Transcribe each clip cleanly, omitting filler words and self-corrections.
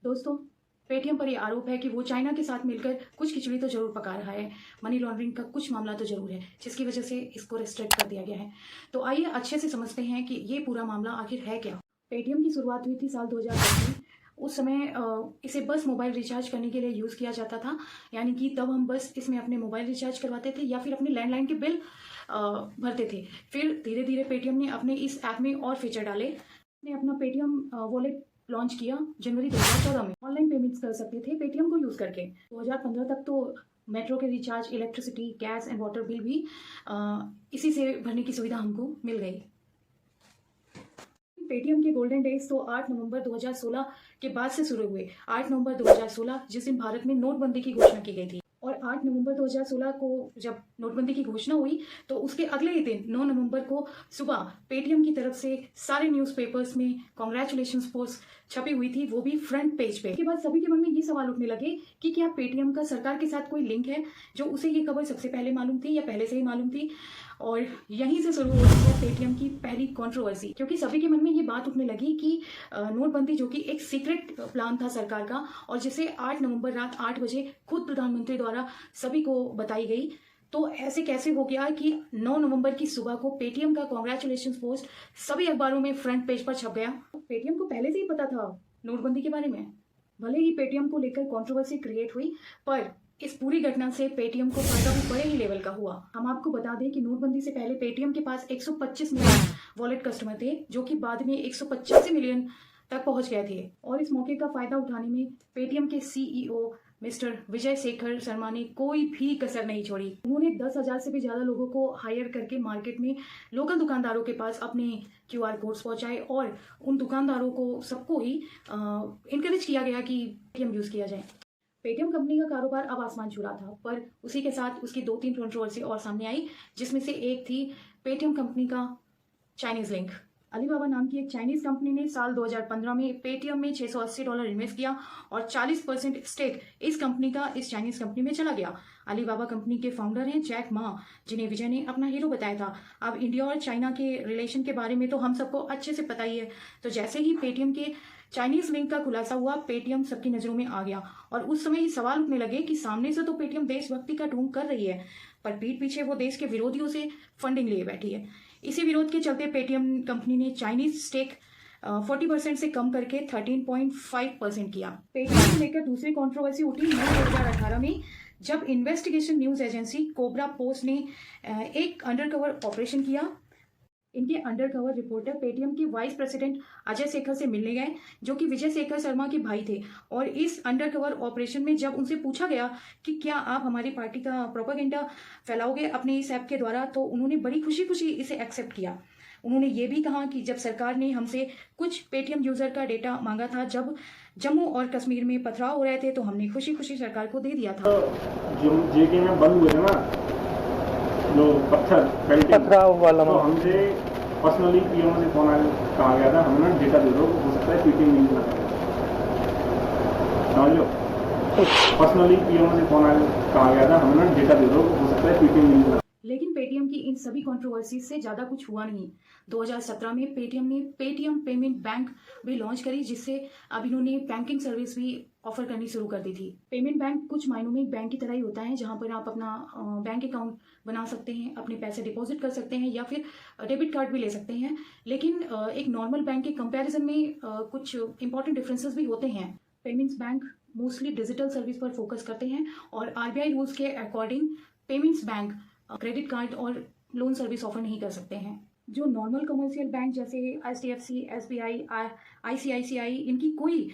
दोस्तों, पेटीएम पर ये आरोप है कि वो चाइना के साथ मिलकर कुछ खिचड़ी तो जरूर पका रहा है। मनी लॉन्ड्रिंग का कुछ मामला तो जरूर है, जिसकी वजह से इसको रिस्ट्रिक्ट कर दिया गया है। तो आइए अच्छे से समझते हैं कि ये पूरा मामला आखिर है क्या। पेटीएम की शुरुआत हुई थी साल 2010 में। उस समय इसे बस मोबाइल रिचार्ज करने के लिए यूज़ किया जाता था। यानी कि तब हम बस इसमें अपने मोबाइल रिचार्ज करवाते थे या फिर अपने लैंडलाइन के बिल भरते थे। फिर धीरे धीरे पेटीएम ने अपने इस ऐप में और फीचर डाले। ने अपना पेटीएम वॉलेट लॉन्च किया जनवरी 2014 में। ऑनलाइन पेमेंट्स कर सकते थे पेटीएम को यूज़ करके। 2015 तक तो मेट्रो के recharge, electricity, gas and water bill भी इसी से भरने की सुविधा हमको मिल गई। पेटीएम के गोल्डन डेज तो 8 नवंबर 2016 के बाद से शुरू हुए। 8 नवंबर 2016 जिस दिन भारत में नोटबंदी की घोषणा की गई थी, और 8 नवंबर 2016 को जब नोटबंदी की घोषणा हुई तो उसके अगले ही दिन 9 नवंबर को सुबह पेटीएम की तरफ से सारे न्यूज़पेपर्स में कांग्रेचुलेशंस पोस्ट छपी हुई थी, वो भी फ्रंट पेज पे। इसके बाद सभी के मन में ये सवाल उठने लगे कि क्या पेटीएम का सरकार के साथ कोई लिंक है, जो उसे ये खबर सबसे पहले मालूम थी या पहले से ही मालूम थी। और यहीं से शुरू होती है पेटीएम की पहली कंट्रोवर्सी, क्योंकि सभी के मन में ये बात उठने लगी कि नोटबंदी जो कि एक सीक्रेट प्लान था सरकार का, और जिसे 8 नवंबर रात 8 बजे खुद प्रधानमंत्री द्वारा सभी को बताई गई, तो ऐसे कैसे हो गया कि 9 नवंबर की सुबह को पेटीएम का कांग्रेचुलेशंस पोस्ट सभी अखबारों में फ्रंट पेज पर छप गया। पेटीएम को पहले से ही पता था नोटबंदी के बारे में। भले ही पेटीएम को लेकर कंट्रोवर्सी क्रिएट हुई, पर इस पूरी घटना से पेटीएम को फायदा भी बड़े ही लेवल का हुआ। हम आपको बता दें कि नोटबंदी से पहले पेटीएम के पास 125 मिलियन वॉलेट कस्टमर थे, जो कि बाद में 185 मिलियन तक पहुंच गए थे। और इस मौके का फायदा उठाने में पेटीएम के सीईओ मिस्टर विजय शेखर शर्मा ने कोई भी कसर नहीं छोड़ी। उन्होंने 10,000 से भी ज्यादा लोगों को हायर करके मार्केट में लोकल दुकानदारों के पास अपने क्यूआर कोड्स पहुंचाए, और उन दुकानदारों को सबको ही इनकरेज किया गया कि पेटीएम यूज किया जाए। पेटीएम कंपनी का कारोबार अब आसमान छू रहा था, पर उसी के साथ उसकी 2-3 कंट्रोवर्सी और सामने आई, जिसमें से एक थी पेटीएम कंपनी का चाइनीज लिंक। अलीबाबा नाम की एक चाइनीज कंपनी ने साल 2015 में पेटीएम में $680 इन्वेस्ट किया, और 40% स्टेक इस कंपनी का इस चाइनीज कंपनी में चला गया। अलीबाबा कंपनी के फाउंडर हैं जैक मा, जिन्हें विजय ने अपना हीरो बताया था। अब इंडिया और चाइना के रिलेशन के बारे में तो हम सबको अच्छे से पता ही है। तो जैसे ही पेटीएम के चाइनीज लिंक का खुलासा हुआ, पेटीएम सबकी नजरों में आ गया, और उस समय ही सवाल उठने लगे कि सामने से तो पेटीएम देशभक्ति का ढोंग कर रही है, पर पीठ पीछे वो देश के विरोधियों से फंडिंग लिए बैठी है। इसी विरोध के चलते पेटीएम कंपनी ने चाइनीज स्टेक 40% से कम करके 13.5% किया। पेटीएम को लेकर दूसरी कंट्रोवर्सी उठी मई 2018 में, जब investigation news agency cobra post ने एक अंडरकवर ऑपरेशन किया। इनके अंडरकवर रिपोर्टर पेटीएम के वाइस प्रेसिडेंट अजय शेखर से मिलने गए, जो कि विजय शेखर शर्मा के भाई थे। और इस अंडरकवर ऑपरेशन में जब उनसे पूछा गया कि क्या आप हमारी पार्टी का प्रोपेगेंडा फैलाओगे अपने इस ऐप के द्वारा, तो उन्होंने बड़ी खुशी खुशी इसे एक्सेप्ट किया। उन्होंने ये भी कहा कि जब सरकार ने हमसे कुछ पेटीएम यूजर का डेटा मांगा था, जब जम्मू और कश्मीर में पथराव हो रहे थे, तो हमने खुशी खुशी सरकार को दे दिया था। जो जेके में बंद हुए थे ना, जो पथराव वाला, तो हमसे पर्सनली पीओ से फोन आया, कहा गया था हमें ना डेटा दे दो, हो सकता है पेटीएम यूज ना करें। समझ लो, पर्सनली पीओ से फोन आया, कहा गया था हमें ना डेटा दे दो, हो सकता है पेटीएम यूज ना। लेकिन पेटीएम की इन सभी कंट्रोवर्सी से ज्यादा कुछ हुआ नहीं। 2017 में पेटीएम ने पेटीएम पेमेंट बैंक भी लॉन्च करी, जिससे अब इन्होंने बैंकिंग सर्विस भी ऑफर करनी शुरू कर दी थी। पेमेंट बैंक कुछ मायनों में एक बैंक की तरह ही होता है, जहां पर आप अपना बैंक अकाउंट बना सकते हैं, अपने पैसे डिपॉजिट कर सकते हैं, या फिर डेबिट कार्ड भी ले सकते हैं। लेकिन एक नॉर्मल बैंक के कंपैरिजन में कुछ इंपॉर्टेंट डिफरेंसेस भी होते हैं। Payments bank mostly digital service पर फोकस करते हैं, और आरबीआई रूल्स के according payments bank credit card और लोन सर्विस ऑफर नहीं कर सकते हैं। जो नॉर्मल कमर्शियल बैंक जैसे एचडीएफसी, एसबीआई, आईसीआईसीआई, इनकी कोई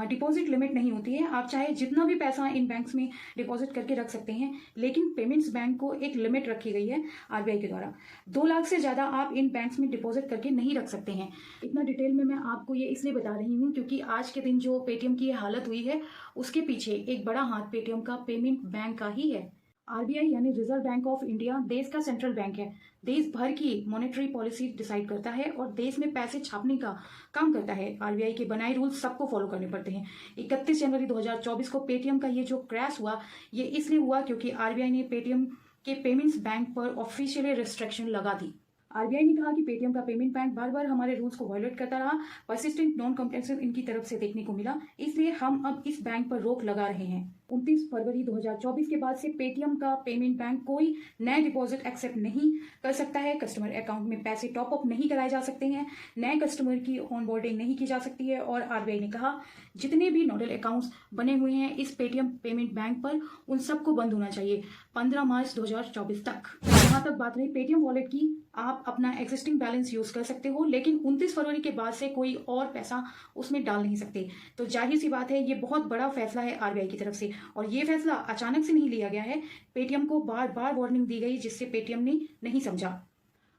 डिपॉजिट लिमिट नहीं होती है। आप चाहे जितना भी पैसा इन बैंक्स में डिपॉजिट करके रख सकते हैं, लेकिन पेमेंट्स बैंक को एक लिमिट रखी गई है आरबीआई के द्वारा। 2 लाख से ज़्यादा आप इन बैंक्स में डिपॉजिट करके नहीं रख सकते हैं। इतना डिटेल में मैं आपको ये इसलिए बता रही हूँ क्योंकि आज के दिन जो पेटीएम की ये हालत हुई है, उसके पीछे एक बड़ा हाथ पेटीएम का पेमेंट बैंक का ही है। आरबीआई यानी रिजर्व बैंक ऑफ इंडिया देश का सेंट्रल बैंक है। देश भर की मॉनेटरी पॉलिसी डिसाइड करता है और देश में पैसे छापने का काम करता है। आरबीआई के बनाए रूल्स सबको फॉलो करने पड़ते हैं। 31 जनवरी 2024 को पेटीएम का ये जो क्रैश हुआ, ये इसलिए हुआ क्योंकि आरबीआई ने पेटीएम के पेमेंट्स बैंक पर ऑफिशियली रिस्ट्रिक्शन लगा दी। आरबीआई ने कहा कि पेटीएम का पेमेंट बैंक बार बार हमारे रूल्स को वायलेट करता रहा, परसिस्टेंट नॉन कॉम्प्लायंस इनकी तरफ से देखने को मिला, इसलिए हम अब इस बैंक पर रोक लगा रहे हैं। 29 फरवरी 2024 के बाद से पेटीएम का पेमेंट बैंक कोई नए डिपॉजिट एक्सेप्ट नहीं कर सकता है, कस्टमर अकाउंट में पैसे टॉप अप नहीं कराए जा सकते हैं, नए कस्टमर की ऑनबोर्डिंग नहीं की जा सकती है। और आरबीआई ने कहा जितने भी नोडल अकाउंट्स बने हुए हैं इस पेटीएम पेमेंट बैंक पर उन सबको बंद होना चाहिए 15 मार्च 2024 तक। यहाँ तक बात रही पेटीएम वॉलेट की, आप अपना एग्जिस्टिंग बैलेंस यूज कर सकते हो, लेकिन 29 फरवरी के बाद से कोई और पैसा उसमें डाल नहीं सकते। तो जाहिर सी बात है ये बहुत बड़ा फैसला है आरबीआई की तरफ से, और ये फैसला अचानक से नहीं लिया गया है, पेटीएम को बार बार वार्निंग दी गई जिससे पेटीएम ने नहीं समझा।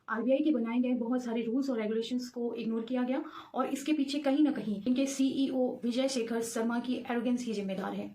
आरबीआई के बनाए गए बहुत सारे रूल्स और रेगुलेशंस को इग्नोर किया गया और इसके पीछे कहीं ना कहीं इनके सीईओ विजय शेखर शर्मा की एरोगेंस ही जिम्मेदार है।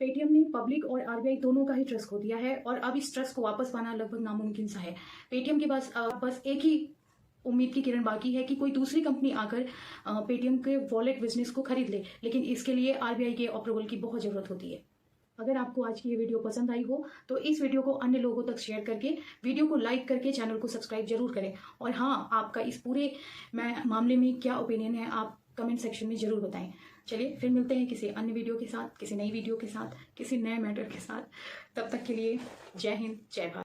पेटीएम ने पब्लिक और आरबीआई दोनों का ही ट्रस्ट खो दिया है और अब इस ट्रस्ट को वापस पाना लगभग नामुमकिन सा है। पेटीएम के पास बस एक ही उम्मीद की किरण बाकी है कि कोई दूसरी कंपनी आकर पेटीएम के वॉलेट बिजनेस को खरीद ले, लेकिन इसके लिए आरबीआई के अप्रूवल की बहुत जरूरत होती है। अगर आपको आज की ये वीडियो पसंद आई हो तो इस वीडियो को अन्य लोगों तक शेयर करके, वीडियो को लाइक करके चैनल को सब्सक्राइब जरूर करें। और हाँ, आपका इस पूरे मामले में क्या ओपिनियन है आप कमेंट सेक्शन में जरूर बताएं। चलिए फिर मिलते हैं किसी अन्य वीडियो के साथ, किसी नई वीडियो के साथ, किसी नए मैटर के साथ। तब तक के लिए जय हिंद, जय भारत।